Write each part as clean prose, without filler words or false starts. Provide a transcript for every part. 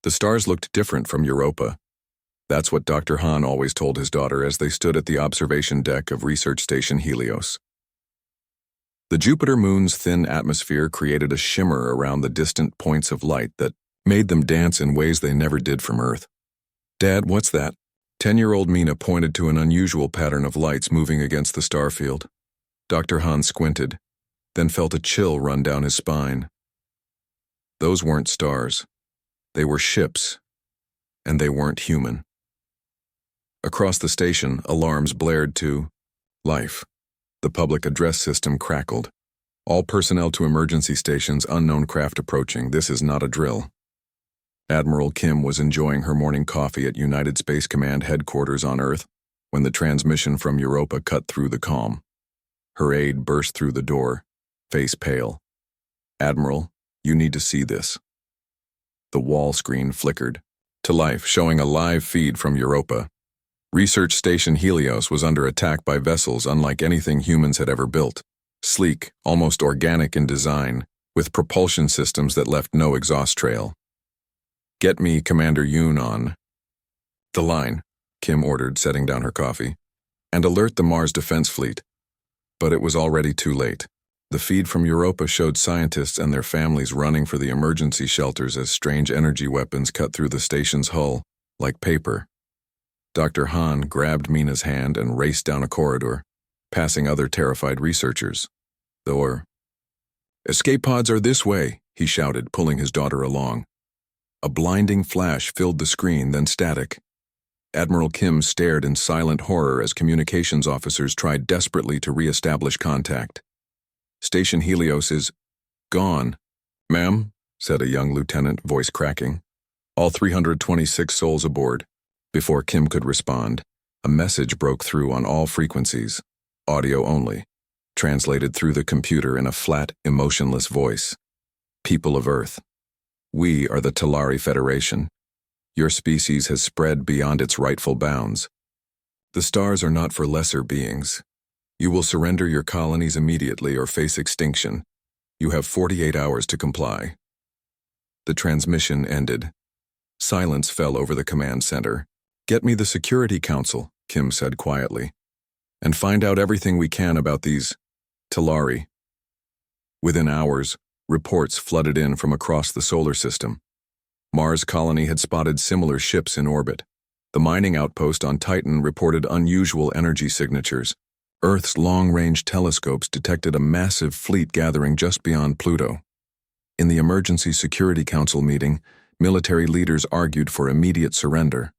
The stars looked different from Europa. That's what Dr. Han always told his daughter as they stood at the observation deck of Research Station Helios. The Jupiter moon's thin atmosphere created a shimmer around the distant points of light that made them dance in ways they never did from Earth. "Dad, what's that?" 10-year-old Mina pointed to an unusual pattern of lights moving against the starfield. Dr. Han squinted, then felt a chill run down his spine. Those weren't stars. They were ships, and they weren't human. Across the station, alarms blared to life. The public address system crackled. "All personnel to emergency stations, unknown craft approaching. This is not a drill." Admiral Kim was enjoying her morning coffee at United Space Command headquarters on Earth when the transmission from Europa cut through the calm. Her aide burst through the door, face pale. "Admiral, you need to see this." The wall screen flickered to life, showing a live feed from Europa. Research Station Helios was under attack by vessels unlike anything humans had ever built. Sleek, almost organic in design, with propulsion systems that left no exhaust trail. "Get me Commander Yoon on the line," Kim ordered, setting down her coffee, "and alert the Mars Defense Fleet." But it was already too late. The feed from Europa showed scientists and their families running for the emergency shelters as strange energy weapons cut through the station's hull, like paper. Dr. Han grabbed Mina's hand and raced down a corridor, passing other terrified researchers. "Escape pods are this way," he shouted, pulling his daughter along. A blinding flash filled the screen, then static. Admiral Kim stared in silent horror as communications officers tried desperately to re-establish contact. "Station Helios is gone." "Ma'am," said a young lieutenant, voice cracking. "All 326 souls aboard." Before Kim could respond, a message broke through on all frequencies, audio only, translated through the computer in a flat, emotionless voice. "People of Earth, we are the Talari Federation. Your species has spread beyond its rightful bounds. The stars are not for lesser beings. You will surrender your colonies immediately or face extinction. You have 48 hours to comply." The transmission ended. Silence fell over the command center. "Get me the Security Council," Kim said quietly, "and find out everything we can about these Talari." Within hours, reports flooded in from across the solar system. Mars Colony had spotted similar ships in orbit. The mining outpost on Titan reported unusual energy signatures. Earth's long-range telescopes detected a massive fleet gathering just beyond Pluto. In the Emergency Security Council meeting, military leaders argued for immediate surrender.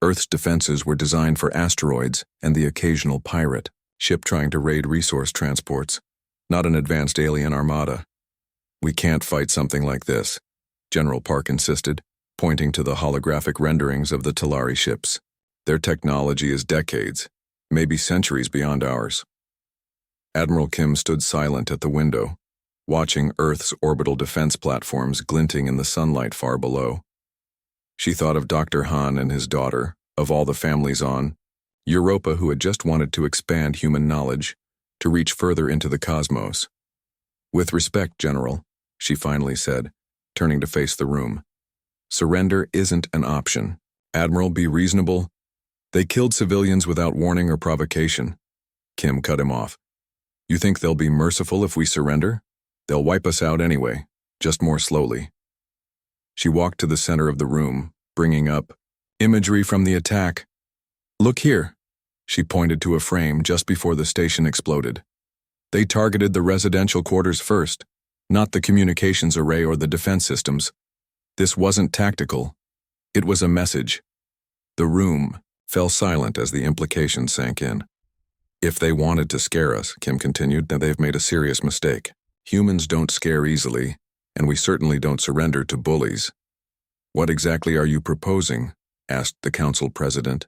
Earth's defenses were designed for asteroids and the occasional pirate, ship trying to raid resource transports, not an advanced alien armada. "We can't fight something like this," General Park insisted, pointing to the holographic renderings of the Talari ships. "Their technology is decades, maybe centuries beyond ours." Admiral Kim stood silent at the window, watching Earth's orbital defense platforms glinting in the sunlight far below. She thought of Dr. Han and his daughter, of all the families on Europa who had just wanted to expand human knowledge, to reach further into the cosmos. "With respect, General," she finally said, turning to face the room. "Surrender isn't an option. Admiral, be reasonable. They killed civilians without warning or provocation." Kim cut him off. "You think they'll be merciful if we surrender? They'll wipe us out anyway, just more slowly." She walked to the center of the room, bringing up imagery from the attack. "Look here." She pointed to a frame just before the station exploded. "They targeted the residential quarters first, not the communications array or the defense systems. This wasn't tactical. It was a message." The room fell silent as the implication sank in. "If they wanted to scare us," Kim continued, "then they've made a serious mistake. Humans don't scare easily, and we certainly don't surrender to bullies." "What exactly are you proposing?" asked the council president.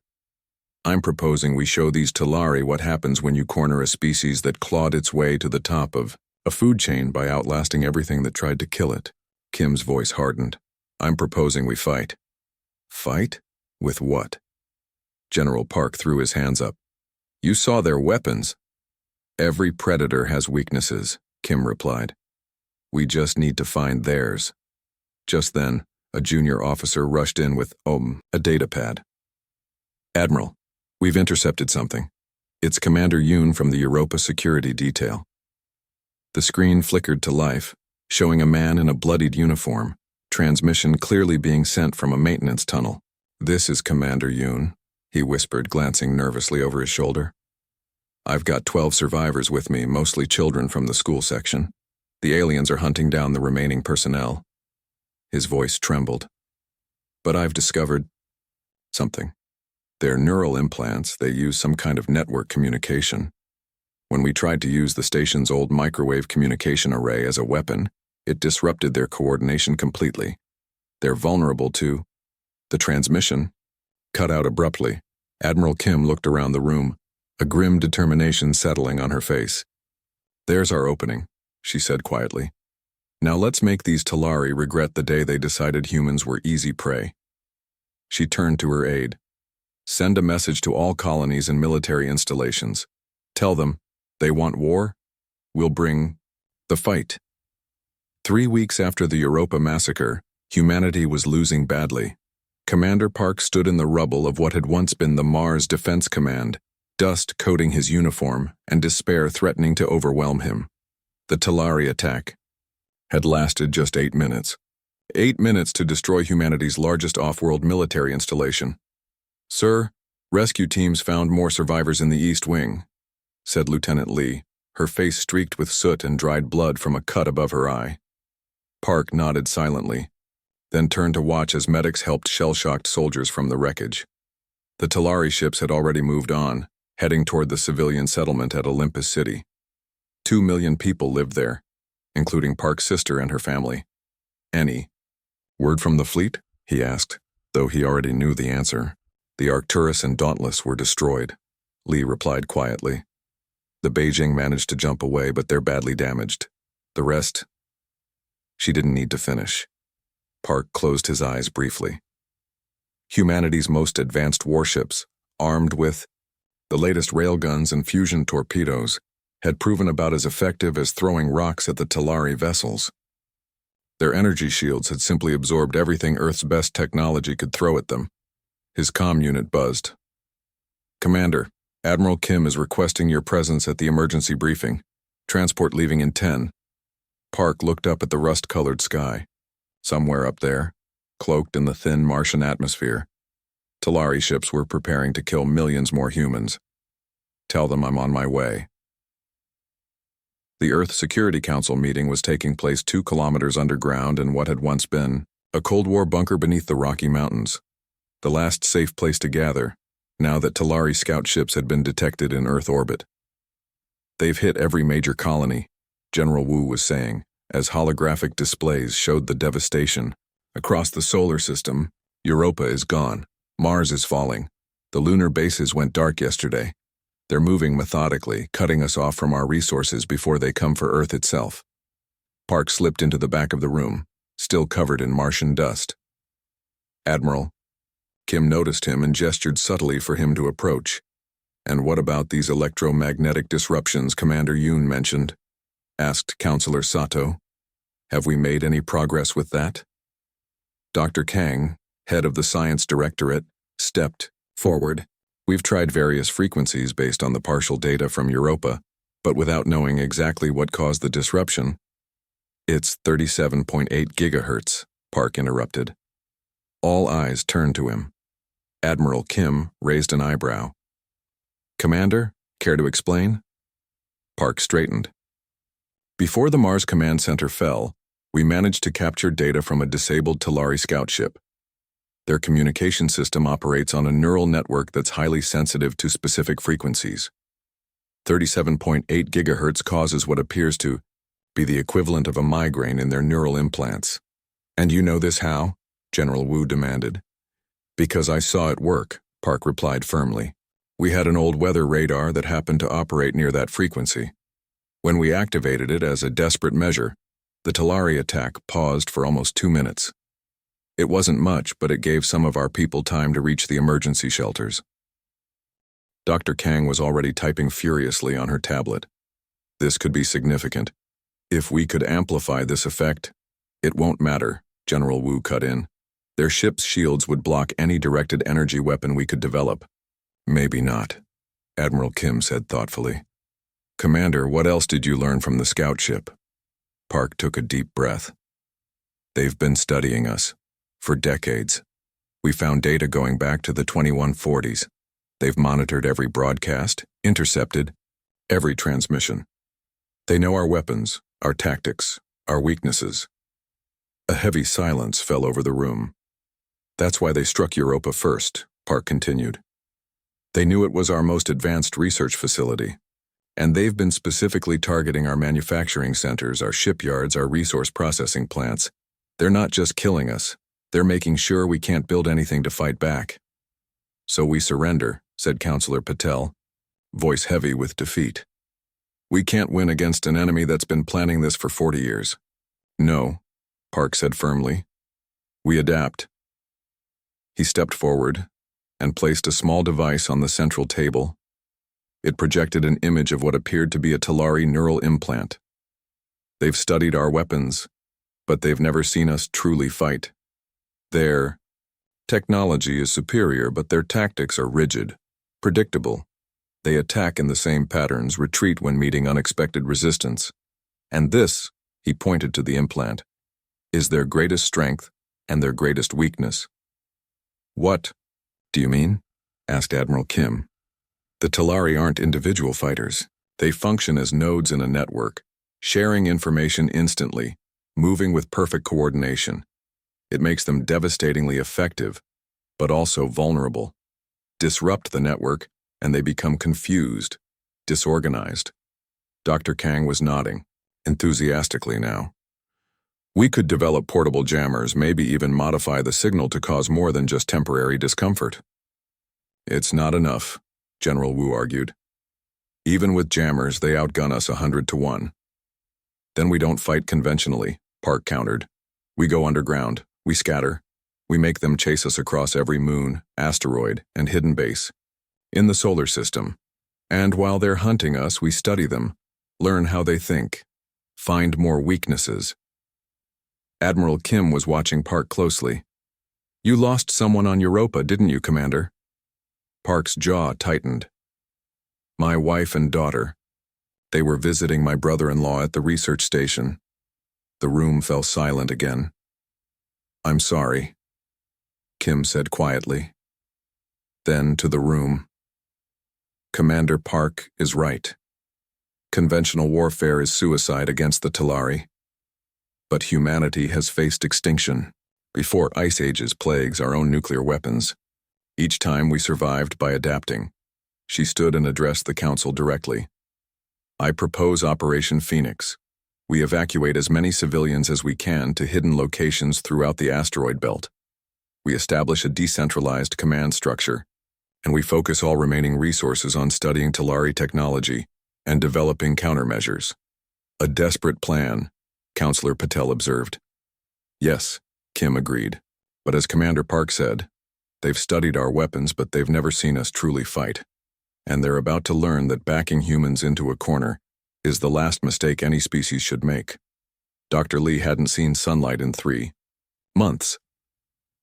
"I'm proposing we show these Talari what happens when you corner a species that clawed its way to the top of a food chain by outlasting everything that tried to kill it." Kim's voice hardened. "I'm proposing we fight." "Fight? With what?" General Park threw his hands up. "You saw their weapons." "Every predator has weaknesses," Kim replied. "We just need to find theirs." Just then, A junior officer rushed in with, a data pad. "Admiral, we've intercepted something. It's Commander Yoon from the Europa Security Detail." The screen flickered to life, showing a man in a bloodied uniform, transmission clearly being sent from a maintenance tunnel. "This is Commander Yoon," he whispered, glancing nervously over his shoulder. "I've got 12 survivors with me, mostly children from the school section. The aliens are hunting down the remaining personnel." His voice trembled. "But I've discovered something. They're neural implants. They use some kind of network communication. When we tried to use the station's old microwave communication array as a weapon, it disrupted their coordination completely. They're vulnerable to..." The transmission cut out abruptly. Admiral Kim looked around the room, a grim determination settling on her face. "There's our opening," she said quietly. "Now let's make these Talari regret the day they decided humans were easy prey." She turned to her aide. "Send a message to all colonies and military installations. Tell them, they want war? We'll bring the fight." 3 weeks after the Europa massacre, humanity was losing badly. Commander Park stood in the rubble of what had once been the Mars Defense Command, dust coating his uniform and despair threatening to overwhelm him. The Talari attack had lasted just 8 minutes. 8 minutes to destroy humanity's largest off-world military installation. "Sir, rescue teams found more survivors in the East Wing," said Lieutenant Lee, her face streaked with soot and dried blood from a cut above her eye. Park nodded silently, then turned to watch as medics helped shell-shocked soldiers from the wreckage. The Talari ships had already moved on, heading toward the civilian settlement at Olympus City. 2 million people lived there, including Park's sister and her family. "Any word from the fleet?" he asked, though he already knew the answer. "The Arcturus and Dauntless were destroyed," Lee replied quietly. "The Beijing managed to jump away, but they're badly damaged. The rest..." She didn't need to finish. Park closed his eyes briefly. Humanity's most advanced warships, armed with the latest railguns and fusion torpedoes, had proven about as effective as throwing rocks at the Talari vessels. Their energy shields had simply absorbed everything Earth's best technology could throw at them. His comm unit buzzed. "Commander, Admiral Kim is requesting your presence at the emergency briefing. Transport leaving in 10. Park looked up at the rust-colored sky. Somewhere up there, cloaked in the thin Martian atmosphere, Talari ships were preparing to kill millions more humans. "Tell them I'm on my way." The Earth Security Council meeting was taking place 2 kilometers underground in what had once been a Cold War bunker beneath the Rocky Mountains, the last safe place to gather, now that Talari scout ships had been detected in Earth orbit. "They've hit every major colony," General Wu was saying, as holographic displays showed the devastation. "Across the solar system, Europa is gone. Mars is falling. The lunar bases went dark yesterday. They're moving methodically, cutting us off from our resources before they come for Earth itself." Park slipped into the back of the room, still covered in Martian dust. "Admiral." Kim noticed him and gestured subtly for him to approach. "And what about these electromagnetic disruptions Commander Yoon mentioned?" asked Counselor Sato. "Have we made any progress with that?" Dr. Kang, head of the Science Directorate, stepped forward. "We've tried various frequencies based on the partial data from Europa, but without knowing exactly what caused the disruption." "It's 37.8 gigahertz, Park interrupted. All eyes turned to him. Admiral Kim raised an eyebrow. "Commander, care to explain?" Park straightened. "Before the Mars Command Center fell, we managed to capture data from a disabled Talari scout ship. Their communication system operates on a neural network that's highly sensitive to specific frequencies. 37.8 gigahertz causes what appears to be the equivalent of a migraine in their neural implants." "And you know this how?" General Wu demanded. "Because I saw it work," Park replied firmly. "We had an old weather radar that happened to operate near that frequency. When we activated it as a desperate measure, the Talari attack paused for almost 2 minutes. It wasn't much, but it gave some of our people time to reach the emergency shelters." Dr. Kang was already typing furiously on her tablet. "This could be significant. If we could amplify this effect..." "It won't matter," General Wu cut in. Their ship's shields would block any directed energy weapon we could develop. Maybe not, Admiral Kim said thoughtfully. Commander, what else did you learn from the scout ship? Park took a deep breath. They've been studying us. For decades. We found data going back to the 2140s. They've monitored every broadcast, intercepted every transmission. They know our weapons, our tactics, our weaknesses. A heavy silence fell over the room. That's why they struck Europa first, Park continued. They knew it was our most advanced research facility, and they've been specifically targeting our manufacturing centers, our shipyards, our resource processing plants. They're not just killing us, they're making sure we can't build anything to fight back. So we surrender, said Counselor Patel, voice heavy with defeat. We can't win against an enemy that's been planning this for 40 years. No, Park said firmly. We adapt. He stepped forward and placed a small device on the central table. It projected an image of what appeared to be a Talari neural implant. They've studied our weapons, but they've never seen us truly fight. Their technology is superior, but their tactics are rigid, predictable. They attack in the same patterns, retreat when meeting unexpected resistance. And this, he pointed to the implant, is their greatest strength and their greatest weakness. What do you mean? Asked Admiral Kim. The Talari aren't individual fighters. They function as nodes in a network, sharing information instantly, moving with perfect coordination. It makes them devastatingly effective, but also vulnerable. Disrupt the network, and they become confused, disorganized. Dr. Kang was nodding, enthusiastically now. We could develop portable jammers, maybe even modify the signal to cause more than just temporary discomfort. It's not enough, General Wu argued. Even with jammers, they outgun us 100 to 1. Then we don't fight conventionally, Park countered. We go underground, we scatter, we make them chase us across every moon, asteroid, and hidden base in the solar system. And while they're hunting us, we study them, learn how they think, find more weaknesses. Admiral Kim was watching Park closely. You lost someone on Europa, didn't you, Commander? Park's jaw tightened. My wife and daughter. They were visiting my brother-in-law at the research station. The room fell silent again. I'm sorry, Kim said quietly. Then to the room. Commander Park is right. Conventional warfare is suicide against the Talari. But humanity has faced extinction before Ice Age's plagues our own nuclear weapons. Each time we survived by adapting. She stood and addressed the Council directly. I propose Operation Phoenix. We evacuate as many civilians as we can to hidden locations throughout the asteroid belt. We establish a decentralized command structure, and we focus all remaining resources on studying Talari technology and developing countermeasures. A desperate plan, Counselor Patel observed. Yes, Kim agreed. But as Commander Park said, they've studied our weapons, but they've never seen us truly fight. And they're about to learn that backing humans into a corner is the last mistake any species should make. Dr. Lee hadn't seen sunlight in 3 months.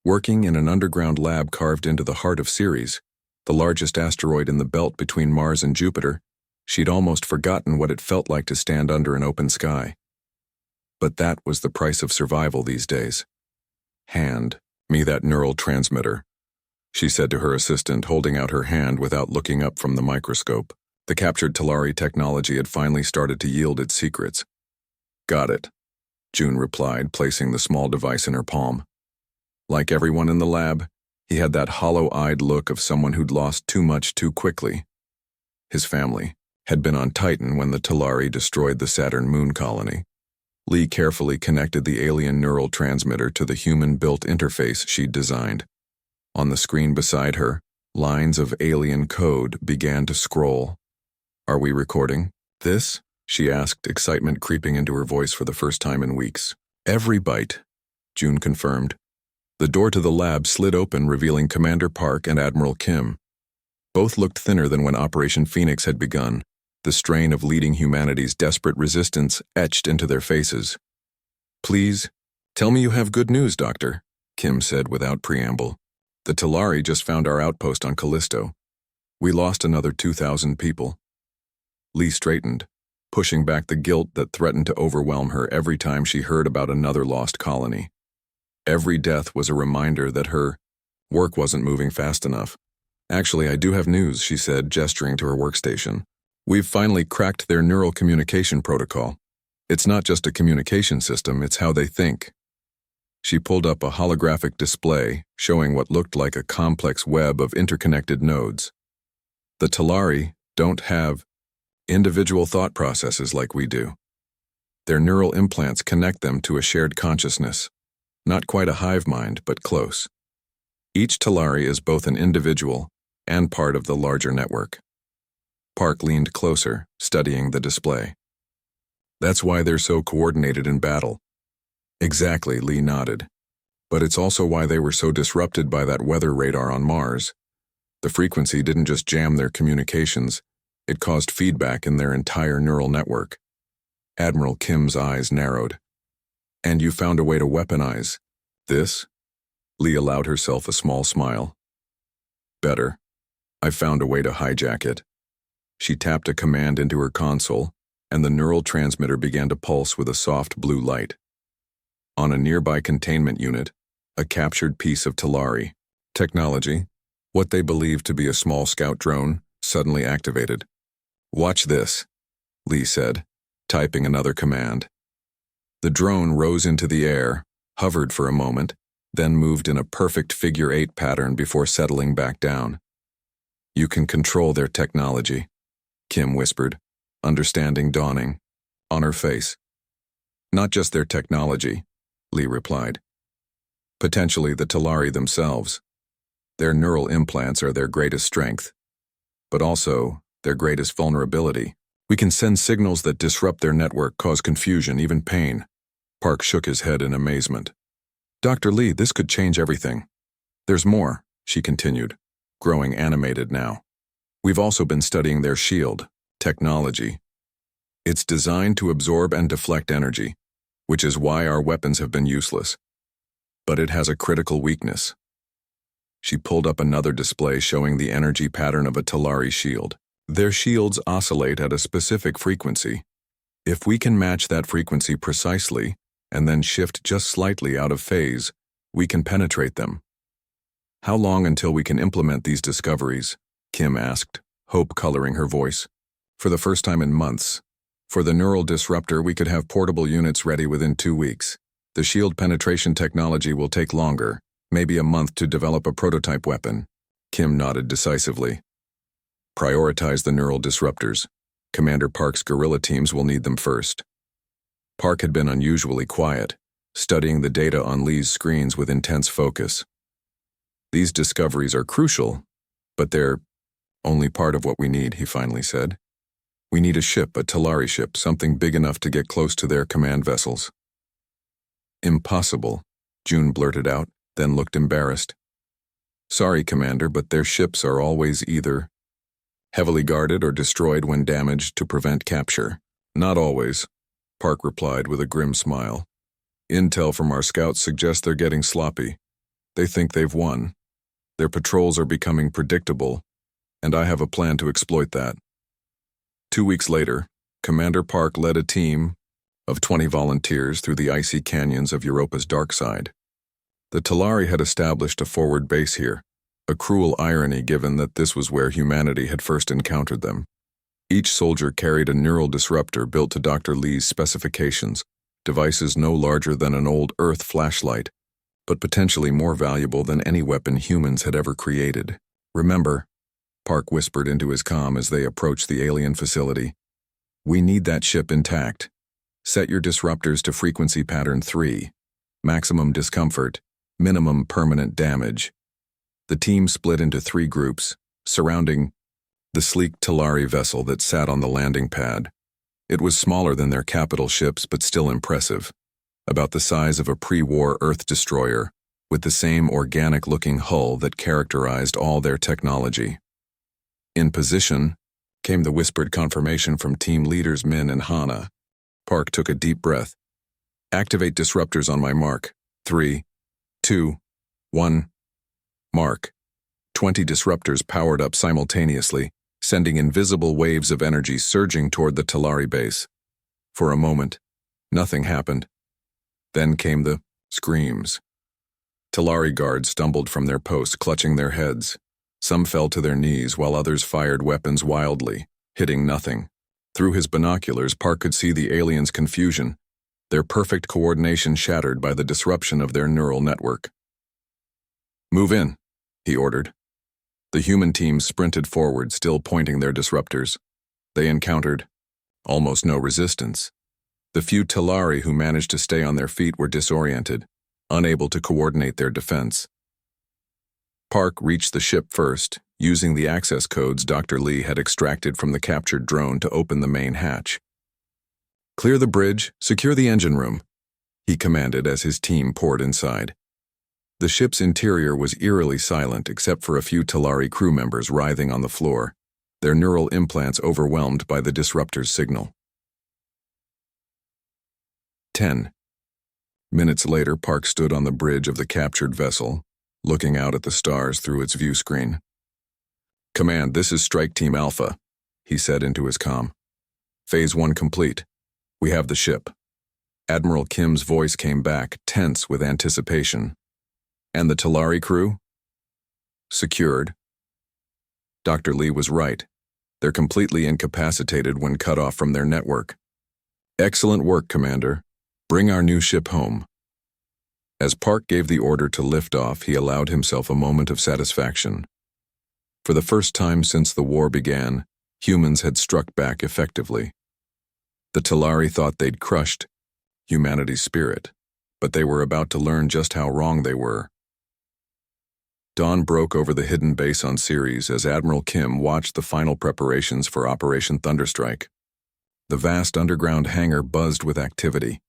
Working in an underground lab carved into the heart of Ceres, the largest asteroid in the belt between Mars and Jupiter, she'd almost forgotten what it felt like to stand under an open sky. But that was the price of survival these days. Hand me that neural transmitter, she said to her assistant, holding out her hand without looking up from the microscope. The captured Talari technology had finally started to yield its secrets. Got it, June replied, placing the small device in her palm. Like everyone in the lab, he had that hollow-eyed look of someone who'd lost too much too quickly. His family had been on Titan when the Talari destroyed the Saturn moon colony. Lee carefully connected the alien neural transmitter to the human-built interface she'd designed. On the screen beside her, lines of alien code began to scroll. Are we recording this? She asked, excitement creeping into her voice for the first time in weeks. Every byte, June confirmed. The door to the lab slid open, revealing Commander Park and Admiral Kim. Both looked thinner than when Operation Phoenix had begun, the strain of leading humanity's desperate resistance etched into their faces. Please, tell me you have good news, Doctor, Kim said without preamble. The Talari just found our outpost on Callisto. We lost another 2,000 people. Lee straightened, pushing back the guilt that threatened to overwhelm her every time she heard about another lost colony. Every death was a reminder that her work wasn't moving fast enough. Actually, I do have news, she said, gesturing to her workstation. We've finally cracked their neural communication protocol. It's not just a communication system, it's how they think. She pulled up a holographic display showing what looked like a complex web of interconnected nodes. The Talari don't have individual thought processes like we do. Their neural implants connect them to a shared consciousness. Not quite a hive mind, but close. Each Talari is both an individual and part of the larger network. Park leaned closer, studying the display. That's why they're so coordinated in battle. Exactly, Lee nodded. But it's also why they were so disrupted by that weather radar on Mars. The frequency didn't just jam their communications, it caused feedback in their entire neural network. Admiral Kim's eyes narrowed. And you found a way to weaponize this? Lee allowed herself a small smile. Better. I found a way to hijack it. She tapped a command into her console, and the neural transmitter began to pulse with a soft blue light. On a nearby containment unit, a captured piece of Talari technology, what they believed to be a small scout drone, suddenly activated. Watch this, Lee said, typing another command. The drone rose into the air, hovered for a moment, then moved in a perfect figure-8 pattern before settling back down. You can control their technology, Kim whispered, understanding dawning on her face. Not just their technology, Lee replied. Potentially the Talari themselves. Their neural implants are their greatest strength, but also their greatest vulnerability. We can send signals that disrupt their network, cause confusion, even pain. Park shook his head in amazement. Dr. Lee, this could change everything. There's more, she continued, growing animated now. We've also been studying their shield technology. It's designed to absorb and deflect energy, which is why our weapons have been useless. But it has a critical weakness. She pulled up another display showing the energy pattern of a Talari shield. Their shields oscillate at a specific frequency. If we can match that frequency precisely, and then shift just slightly out of phase, we can penetrate them. How long until we can implement these discoveries? Kim asked, hope coloring her voice. For the first time in months. For the neural disruptor, we could have portable units ready within 2 weeks. The shield penetration technology will take longer, maybe a month to develop a prototype weapon. Kim nodded decisively. Prioritize the neural disruptors. Commander Park's guerrilla teams will need them first. Park had been unusually quiet, studying the data on Lee's screens with intense focus. These discoveries are crucial, but they're only part of what we need, he finally said. We need a ship, a Talari ship, something big enough to get close to their command vessels. Impossible, June blurted out, then looked embarrassed. Sorry, Commander, but their ships are always either heavily guarded or destroyed when damaged to prevent capture. Not always, Park replied with a grim smile. Intel from our scouts suggests they're getting sloppy. They think they've won. Their patrols are becoming predictable, and I have a plan to exploit that. 2 weeks later, Commander Park led a team of 20 volunteers through the icy canyons of Europa's dark side. The Talari had established a forward base here, a cruel irony given that this was where humanity had first encountered them. Each soldier carried a neural disruptor built to Dr. Lee's specifications, devices no larger than an old Earth flashlight, but potentially more valuable than any weapon humans had ever created. Remember, Park whispered into his comm as they approached the alien facility. We need that ship intact. Set your disruptors to frequency pattern 3. Maximum discomfort, minimum permanent damage. The team split into 3 groups, surrounding the sleek Talari vessel that sat on the landing pad. It was smaller than their capital ships, but still impressive. About the size of a pre-war Earth destroyer, with the same organic-looking hull that characterized all their technology. In position came the whispered confirmation from team leaders Min and Hana. Park took a deep breath. Activate disruptors on my mark. 3, 2, 1. Mark. 20 disruptors powered up simultaneously, sending invisible waves of energy surging toward the Talari base. For a moment, nothing happened. Then came the screams. Talari guards stumbled from their posts, clutching their heads. Some fell to their knees while others fired weapons wildly, hitting nothing. Through his binoculars, Park could see the aliens' confusion, their perfect coordination shattered by the disruption of their neural network. "Move in," he ordered. The human team sprinted forward, still pointing their disruptors. They encountered almost no resistance. The few Talari who managed to stay on their feet were disoriented, unable to coordinate their defense. Park reached the ship first, using the access codes Dr. Lee had extracted from the captured drone to open the main hatch. "Clear the bridge, secure the engine room," he commanded as his team poured inside. The ship's interior was eerily silent except for a few Talari crew members writhing on the floor, their neural implants overwhelmed by the disruptor's signal. 10. Minutes later, Park stood on the bridge of the captured vessel, looking out at the stars through its view screen. "Command, this is Strike Team Alpha," he said into his comm. "Phase 1 complete. We have the ship." Admiral Kim's voice came back, tense with anticipation. "And the Talari crew?" "Secured." Dr. Lee was right. They're completely incapacitated when cut off from their network. "Excellent work, Commander. Bring our new ship home." As Park gave the order to lift off, he allowed himself a moment of satisfaction. For the first time since the war began, humans had struck back effectively. The Talari thought they'd crushed humanity's spirit, but they were about to learn just how wrong they were. Dawn broke over the hidden base on Ceres as Admiral Kim watched the final preparations for Operation Thunderstrike. The vast underground hangar buzzed with activity,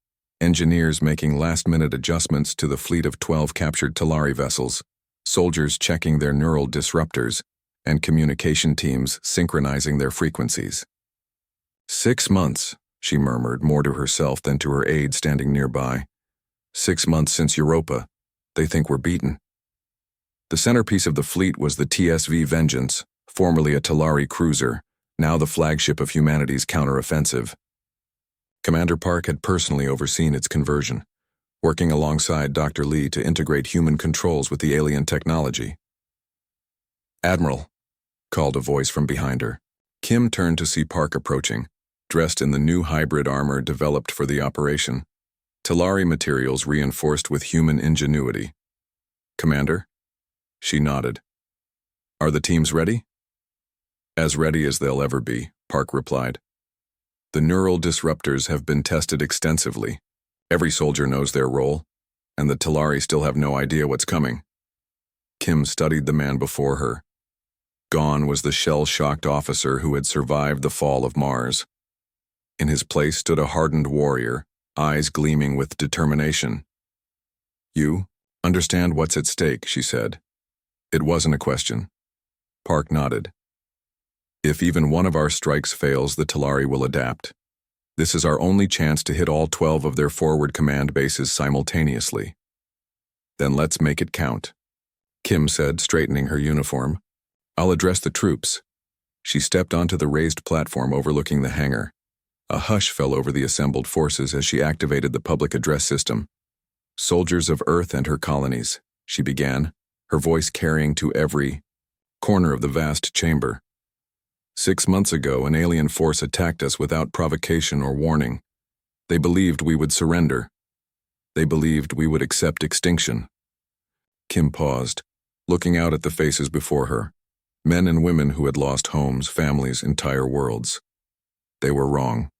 engineers making last-minute adjustments to the fleet of 12 captured Talari vessels, soldiers checking their neural disruptors, and communication teams synchronizing their frequencies. 6 months, she murmured, more to herself than to her aide standing nearby. 6 months since Europa. They think we're beaten. The centerpiece of the fleet was the TSV Vengeance, formerly a Talari cruiser, now the flagship of humanity's counteroffensive. Commander Park had personally overseen its conversion, working alongside Dr. Lee to integrate human controls with the alien technology. "Admiral," called a voice from behind her. Kim turned to see Park approaching, dressed in the new hybrid armor developed for the operation, Talari materials reinforced with human ingenuity. "Commander?" She nodded. "Are the teams ready?" "As ready as they'll ever be," Park replied. "The neural disruptors have been tested extensively. Every soldier knows their role, and the Talari still have no idea what's coming." Kim studied the man before her. Gone was the shell-shocked officer who had survived the fall of Mars. In his place stood a hardened warrior, eyes gleaming with determination. "You understand what's at stake," she said. It wasn't a question. Park nodded. "If even one of our strikes fails, the Talari will adapt. This is our only chance to hit all 12 of their forward command bases simultaneously." "Then let's make it count," Kim said, straightening her uniform. "I'll address the troops." She stepped onto the raised platform overlooking the hangar. A hush fell over the assembled forces as she activated the public address system. "Soldiers of Earth and her colonies," she began, her voice carrying to every corner of the vast chamber. 6 months ago, an alien force attacked us without provocation or warning. They believed we would surrender. They believed we would accept extinction. Kim paused, looking out at the faces before her, men and women who had lost homes, families, entire worlds. They were wrong.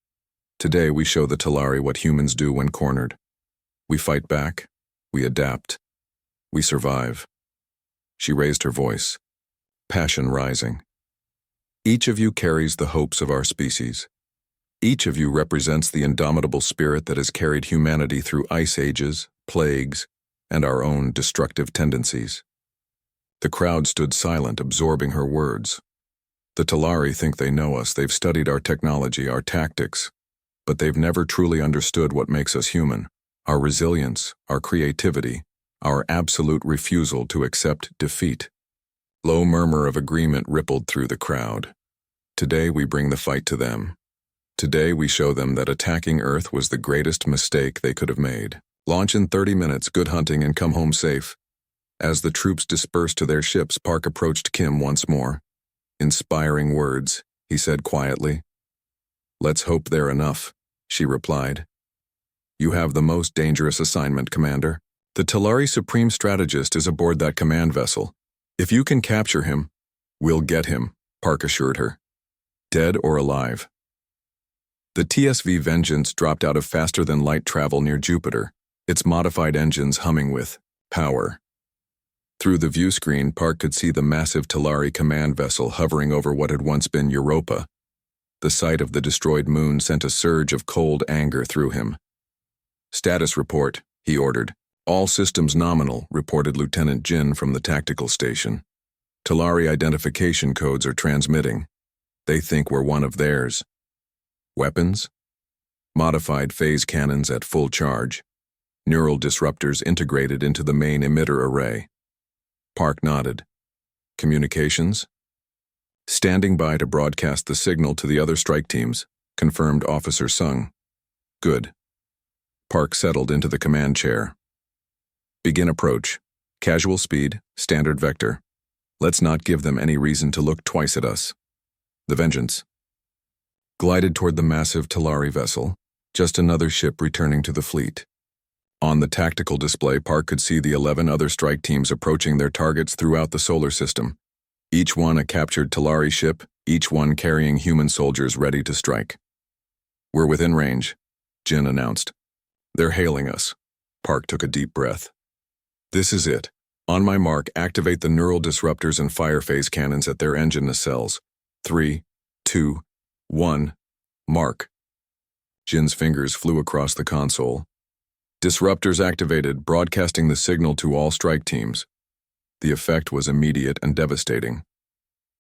Today we show the Talari what humans do when cornered. We fight back, we adapt, we survive. She raised her voice, passion rising. "Each of you carries the hopes of our species. Each of you represents the indomitable spirit that has carried humanity through ice ages, plagues, and our own destructive tendencies." The crowd stood silent, absorbing her words. "The Talari think they know us. They've studied our technology, our tactics, but they've never truly understood what makes us human, our resilience, our creativity, our absolute refusal to accept defeat. Low murmur of agreement rippled through the crowd. Today we bring the fight to them. Today we show them that attacking Earth was the greatest mistake they could have made. Launch in 30 minutes, good hunting, and come home safe. As the troops dispersed to their ships, Park approached Kim once more. Inspiring words, he said quietly. Let's hope they're enough, she replied. You have the most dangerous assignment, Commander. The Talari Supreme Strategist is aboard that command vessel. If you can capture him, we'll get him, Park assured her. Dead or alive. The TSV Vengeance dropped out of faster-than-light travel near Jupiter, its modified engines humming with power. Through the view screen, Park could see the massive Talari command vessel hovering over what had once been Europa. The sight of the destroyed moon sent a surge of cold anger through him. Status report, he ordered. All systems nominal, reported Lieutenant Jin from the tactical station. Talari identification codes are transmitting. They think we're one of theirs. Weapons? Modified phase cannons at full charge. Neural disruptors integrated into the main emitter array. Park nodded. Communications? Standing by to broadcast the signal to the other strike teams, confirmed Officer Sung. Good. Park settled into the command chair. Begin approach. Casual speed, standard vector. Let's not give them any reason to look twice at us. The Vengeance glided toward the massive Talari vessel, just another ship returning to the fleet. On the tactical display, Park could see the 11 other strike teams approaching their targets throughout the solar system. Each one a captured Talari ship, each one carrying human soldiers ready to strike. We're within range, Jin announced. They're hailing us. Park took a deep breath. This is it. On my mark, activate the neural disruptors and fire phase cannons at their engine nacelles. 3, 2, 1, mark. Jin's fingers flew across the console. Disruptors activated, broadcasting the signal to all strike teams. The effect was immediate and devastating.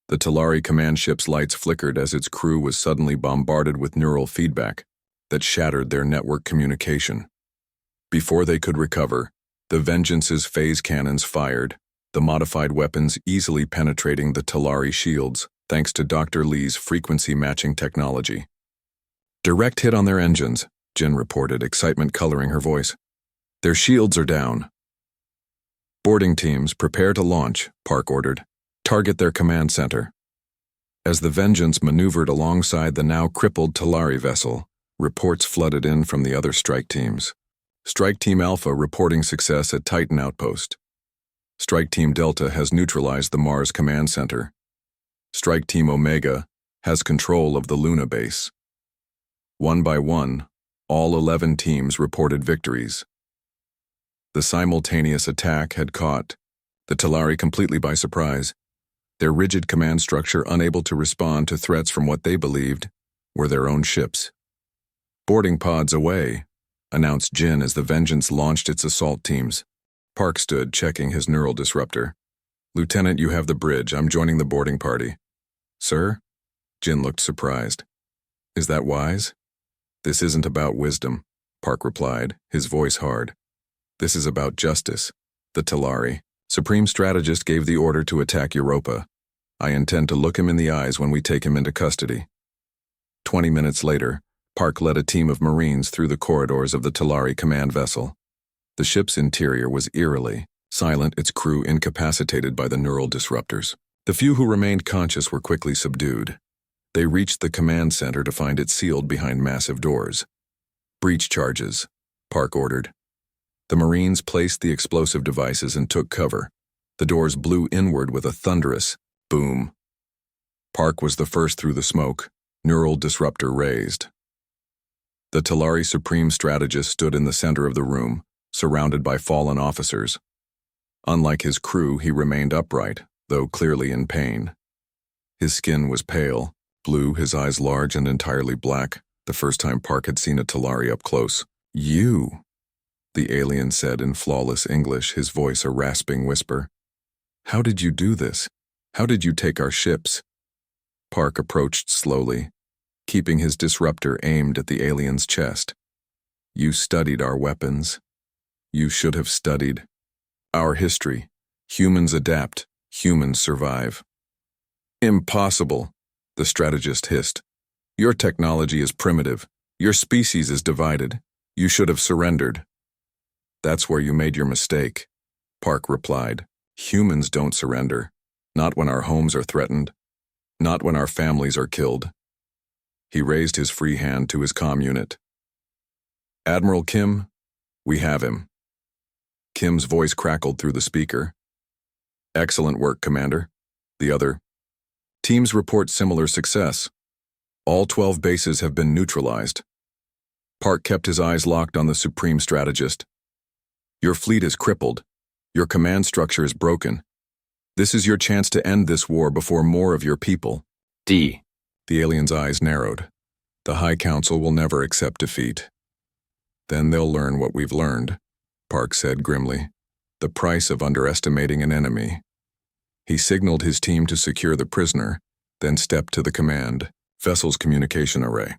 The Talari command ship's lights flickered as its crew was suddenly bombarded with neural feedback that shattered their network communication. Before they could recover, the Vengeance's phase cannons fired, the modified weapons easily penetrating the Talari shields, thanks to Dr. Lee's frequency-matching technology. Direct hit on their engines, Jin reported, excitement coloring her voice. Their shields are down. Boarding teams, prepare to launch, Park ordered. Target their command center. As the Vengeance maneuvered alongside the now crippled Talari vessel, reports flooded in from the other strike teams. Strike Team Alpha reporting success at Titan Outpost. Strike Team Delta has neutralized the Mars Command Center. Strike Team Omega has control of the Luna base. One by one, all 11 teams reported victories. The simultaneous attack had caught the Talari completely by surprise, their rigid command structure unable to respond to threats from what they believed were their own ships. Boarding pods away, announced Jin as the Vengeance launched its assault teams. Park stood, checking his neural disruptor. Lieutenant, you have the bridge. I'm joining the boarding party. Sir? Jin looked surprised. Is that wise? This isn't about wisdom, Park replied, his voice hard. This is about justice. The Talari Supreme Strategist gave the order to attack Europa. I intend to look him in the eyes when we take him into custody. 20 minutes later, Park led a team of Marines through the corridors of the Talari command vessel. The ship's interior was eerily silent, its crew incapacitated by the neural disruptors. The few who remained conscious were quickly subdued. They reached the command center to find it sealed behind massive doors. Breach charges, Park ordered. The Marines placed the explosive devices and took cover. The doors blew inward with a thunderous boom. Park was the first through the smoke, neural disruptor raised. The Talari Supreme Strategist stood in the center of the room, surrounded by fallen officers. Unlike his crew, he remained upright, though clearly in pain. His skin was pale, blue, his eyes large and entirely black, the first time Park had seen a Talari up close. You, the alien said in flawless English, his voice a rasping whisper. How did you do this? How did you take our ships? Park approached slowly, keeping his disruptor aimed at the alien's chest. You studied our weapons. You should have studied Our history. Humans adapt. Humans survive. Impossible, the strategist hissed. Your technology is primitive. Your species is divided. You should have surrendered. That's where you made your mistake, Park replied. Humans don't surrender. Not when our homes are threatened. Not when our families are killed. He raised his free hand to his comm unit. Admiral Kim, we have him. Kim's voice crackled through the speaker. Excellent work, Commander. The other. Teams report similar success. All 12 bases have been neutralized. Park kept his eyes locked on the Supreme Strategist. Your fleet is crippled. Your command structure is broken. This is your chance to end this war before more of your people. D. The alien's eyes narrowed. The High Council will never accept defeat. Then they'll learn what we've learned, Park said grimly. The price of underestimating an enemy. He signaled his team to secure the prisoner, then stepped to the command vessel's communication array.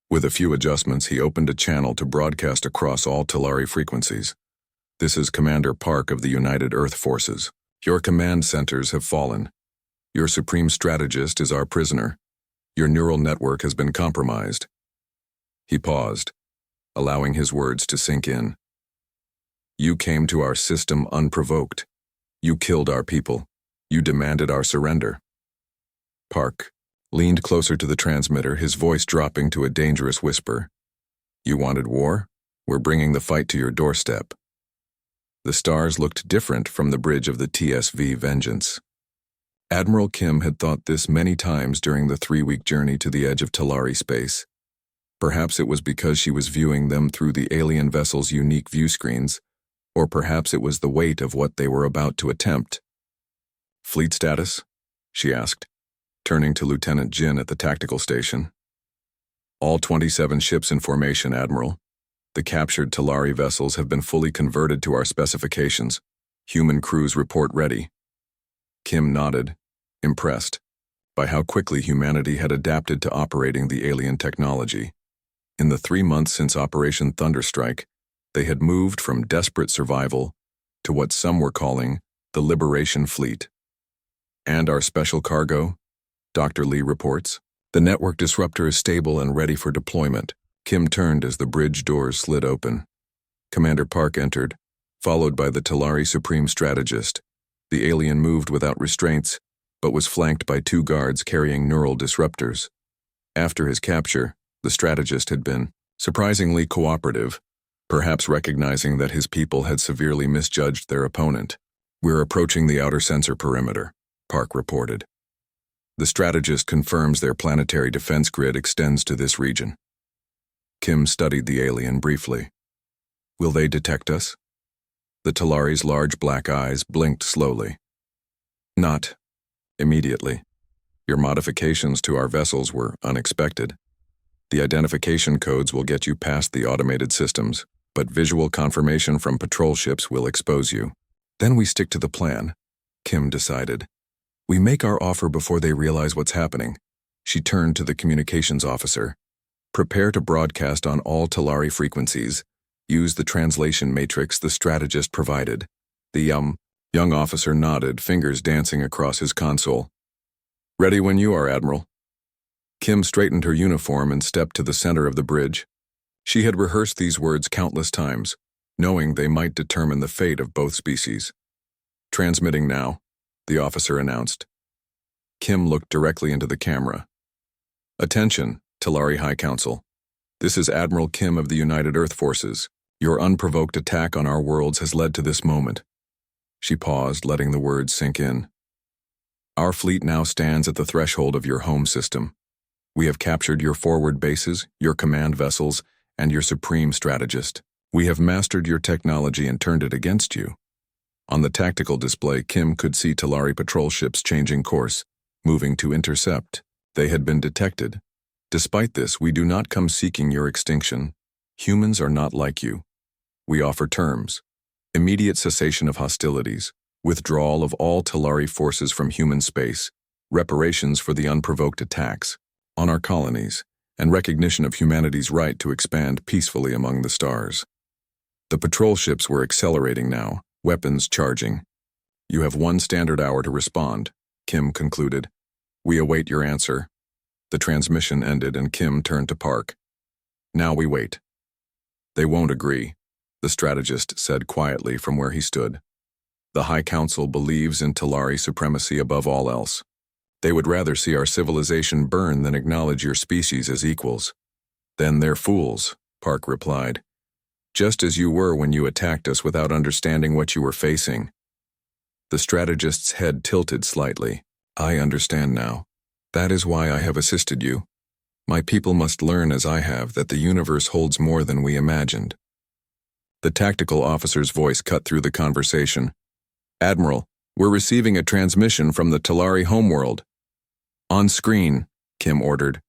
With a few adjustments, he opened a channel to broadcast across all Talari frequencies. This is Commander Park of the United Earth Forces. Your command centers have fallen. Your supreme strategist is our prisoner. Your neural network has been compromised. He paused, allowing his words to sink in. You came to our system unprovoked. You killed our people. You demanded our surrender. Park leaned closer to the transmitter, his voice dropping to a dangerous whisper. You wanted war? We're bringing the fight to your doorstep. The stars looked different from the bridge of the TSV Vengeance. Admiral Kim had thought this many times during the 3-week journey to the edge of Talari space. Perhaps it was because she was viewing them through the alien vessel's unique view screens, or perhaps it was the weight of what they were about to attempt. Fleet status? She asked, turning to Lieutenant Jin at the tactical station. All 27 ships in formation, Admiral. The captured Talari vessels have been fully converted to our specifications. Human crews report ready. Kim nodded, impressed by how quickly humanity had adapted to operating the alien technology. In the 3 months since Operation Thunderstrike, they had moved from desperate survival to what some were calling the Liberation Fleet. And our special cargo? Dr. Lee reports. The network disruptor is stable and ready for deployment. Kim turned as the bridge doors slid open. Commander Park entered, followed by the Talari Supreme Strategist. The alien moved without restraints, but was flanked by 2 guards carrying neural disruptors. After his capture, the strategist had been surprisingly cooperative, perhaps recognizing that his people had severely misjudged their opponent. We're approaching the outer sensor perimeter, Park reported. The strategist confirms their planetary defense grid extends to this region. Kim studied the alien briefly. Will they detect us? The Talari's large black eyes blinked slowly. Not immediately. Your modifications to our vessels were unexpected. The identification codes will get you past the automated systems, but visual confirmation from patrol ships will expose you. Then we stick to the plan, Kim decided. We make our offer before they realize what's happening. She turned to the communications officer. Prepare to broadcast on all Talari frequencies. Use the translation matrix the strategist provided. The young officer nodded, fingers dancing across his console. Ready when you are, Admiral. Kim straightened her uniform and stepped to the center of the bridge. She had rehearsed these words countless times, knowing they might determine the fate of both species. Transmitting now, the officer announced. Kim looked directly into the camera. Attention, Talari High Council. This is Admiral Kim of the United Earth Forces. Your unprovoked attack on our worlds has led to this moment. She paused, letting the words sink in. Our fleet now stands at the threshold of your home system. We have captured your forward bases, your command vessels, and your supreme strategist. We have mastered your technology and turned it against you. On the tactical display, Kim could see Talari patrol ships changing course, moving to intercept. They had been detected. Despite this, we do not come seeking your extinction. Humans are not like you. We offer terms: immediate cessation of hostilities, withdrawal of all Talari forces from human space, reparations for the unprovoked attacks on our colonies, and recognition of humanity's right to expand peacefully among the stars. The patrol ships were accelerating now, weapons charging. You have 1 standard hour to respond, Kim concluded. We await your answer. The transmission ended and Kim turned to Park. Now we wait. They won't agree, the strategist said quietly from where he stood. The High Council believes in Talari supremacy above all else. They would rather see our civilization burn than acknowledge your species as equals. Then they're fools, Park replied. Just as you were when you attacked us without understanding what you were facing. The strategist's head tilted slightly. I understand now. That is why I have assisted you. My people must learn as I have that the universe holds more than we imagined. The tactical officer's voice cut through the conversation. Admiral, we're receiving a transmission from the Talari homeworld. On screen, Kim ordered.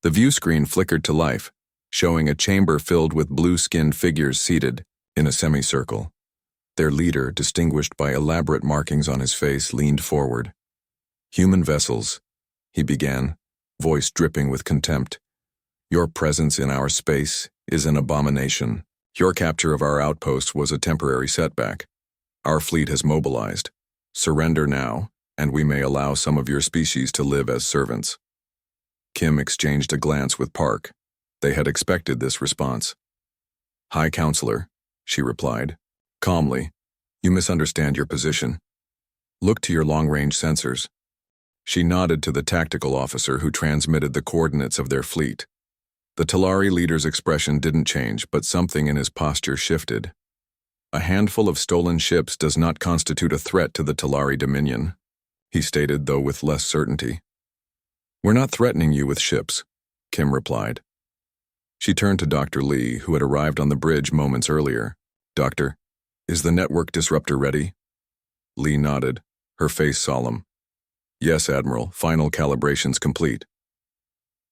The view screen flickered to life, showing a chamber filled with blue-skinned figures seated in a semicircle. Their leader, distinguished by elaborate markings on his face, leaned forward. Human vessels, he began, voice dripping with contempt. Your presence in our space is an abomination. Your capture of our outpost was a temporary setback. Our fleet has mobilized. Surrender now, and we may allow some of your species to live as servants. Kim exchanged a glance with Park. They had expected this response. High Counselor, she replied, calmly, you misunderstand your position. Look to your long-range sensors. She nodded to the tactical officer who transmitted the coordinates of their fleet. The Talari leader's expression didn't change, but something in his posture shifted. A handful of stolen ships does not constitute a threat to the Talari Dominion, he stated, though with less certainty. We're not threatening you with ships, Kim replied. She turned to Dr. Lee, who had arrived on the bridge moments earlier. Doctor, is the network disruptor ready? Lee nodded, her face solemn. Yes, Admiral, final calibrations complete.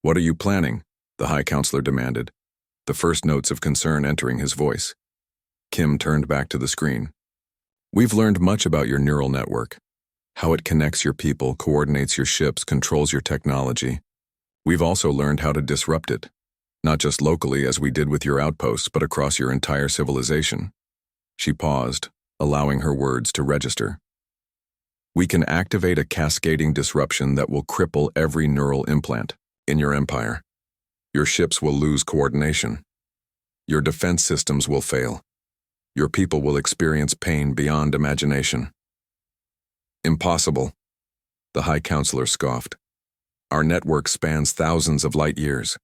What are you planning? The High Counselor demanded, the first notes of concern entering his voice. Kim turned back to the screen. We've learned much about your neural network, how it connects your people, coordinates your ships, controls your technology. We've also learned how to disrupt it, not just locally as we did with your outposts, but across your entire civilization. She paused, allowing her words to register. We can activate a cascading disruption that will cripple every neural implant in your empire. Your ships will lose coordination. Your defense systems will fail. Your people will experience pain beyond imagination. Impossible, the High Counselor scoffed. Our network spans thousands of light years.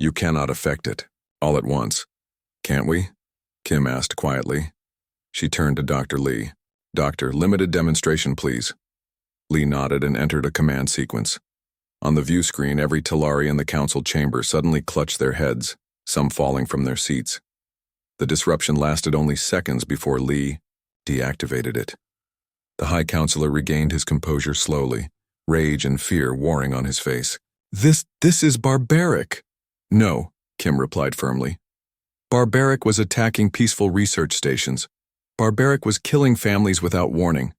You cannot affect it, all at once. Can't we? Kim asked quietly. She turned to Dr. Lee. Doctor, limited demonstration, please. Lee nodded and entered a command sequence. On the view screen, every Talari in the council chamber suddenly clutched their heads, some falling from their seats. The disruption lasted only seconds before Lee deactivated it. The High Counselor regained his composure slowly, rage and fear warring on his face. This is barbaric. No, Kim replied firmly. Barbaric was attacking peaceful research stations. Barbaric was killing families without warning.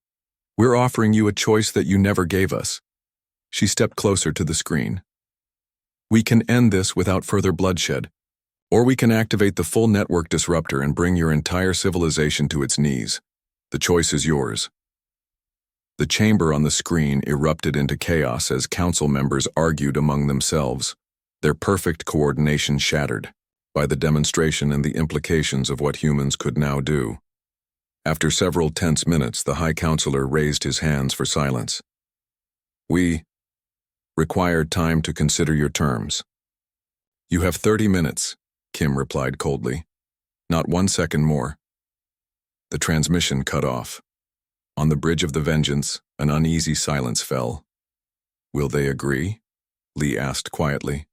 We're offering you a choice that you never gave us. She stepped closer to the screen. We can end this without further bloodshed, or we can activate the full network disruptor and bring your entire civilization to its knees. The choice is yours. The chamber on the screen erupted into chaos as council members argued among themselves, their perfect coordination shattered by the demonstration and the implications of what humans could now do. After several tense minutes, the High Counselor raised his hands for silence. We require time to consider your terms. You have 30 minutes, Kim replied coldly. Not 1 second more. The transmission cut off. On the bridge of the Vengeance, an uneasy silence fell. Will they agree? Lee asked quietly.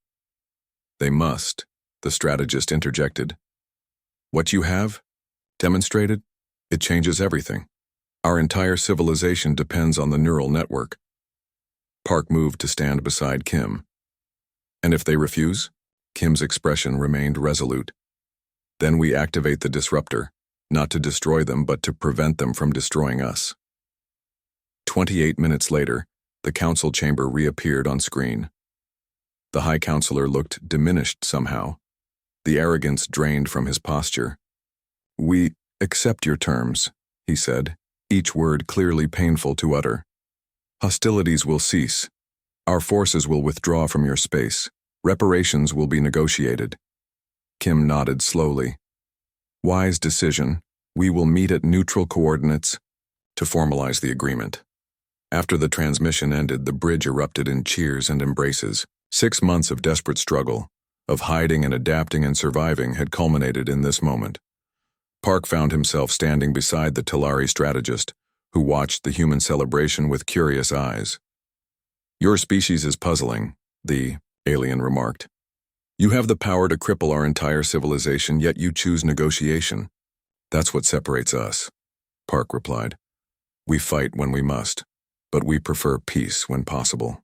They must, the strategist interjected. What you have demonstrated, it changes everything. Our entire civilization depends on the neural network. Park moved to stand beside Kim. And if they refuse? Kim's expression remained resolute. Then we activate the disruptor, not to destroy them, but to prevent them from destroying us. 28 minutes later, the council chamber reappeared on screen. The High Counselor looked diminished somehow. The arrogance drained from his posture. We accept your terms, he said, each word clearly painful to utter. Hostilities will cease. Our forces will withdraw from your space. Reparations will be negotiated. Kim nodded slowly. Wise decision. We will meet at neutral coordinates to formalize the agreement. After the transmission ended, the bridge erupted in cheers and embraces. 6 months of desperate struggle, of hiding and adapting and surviving, had culminated in this moment. Park found himself standing beside the Talari strategist, who watched the human celebration with curious eyes. Your species is puzzling, the alien remarked. You have the power to cripple our entire civilization, yet you choose negotiation. That's what separates us, Park replied. We fight when we must, but we prefer peace when possible.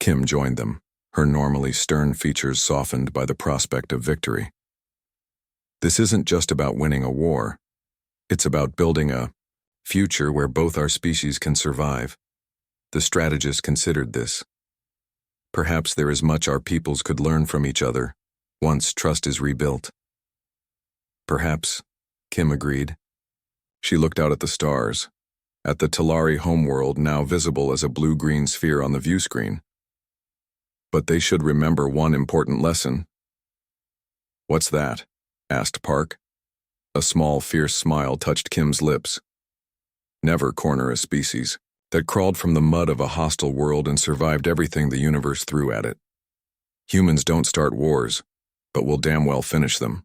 Kim joined them, her normally stern features softened by the prospect of victory. This isn't just about winning a war. It's about building a future where both our species can survive. The strategist considered this. Perhaps there is much our peoples could learn from each other, once trust is rebuilt. Perhaps, Kim agreed. She looked out at the stars, at the Talari homeworld now visible as a blue-green sphere on the view screen. But they should remember one important lesson. What's that? Asked Park. A small, fierce smile touched Kim's lips. Never corner a species that crawled from the mud of a hostile world and survived everything the universe threw at it. Humans don't start wars, but will damn well finish them.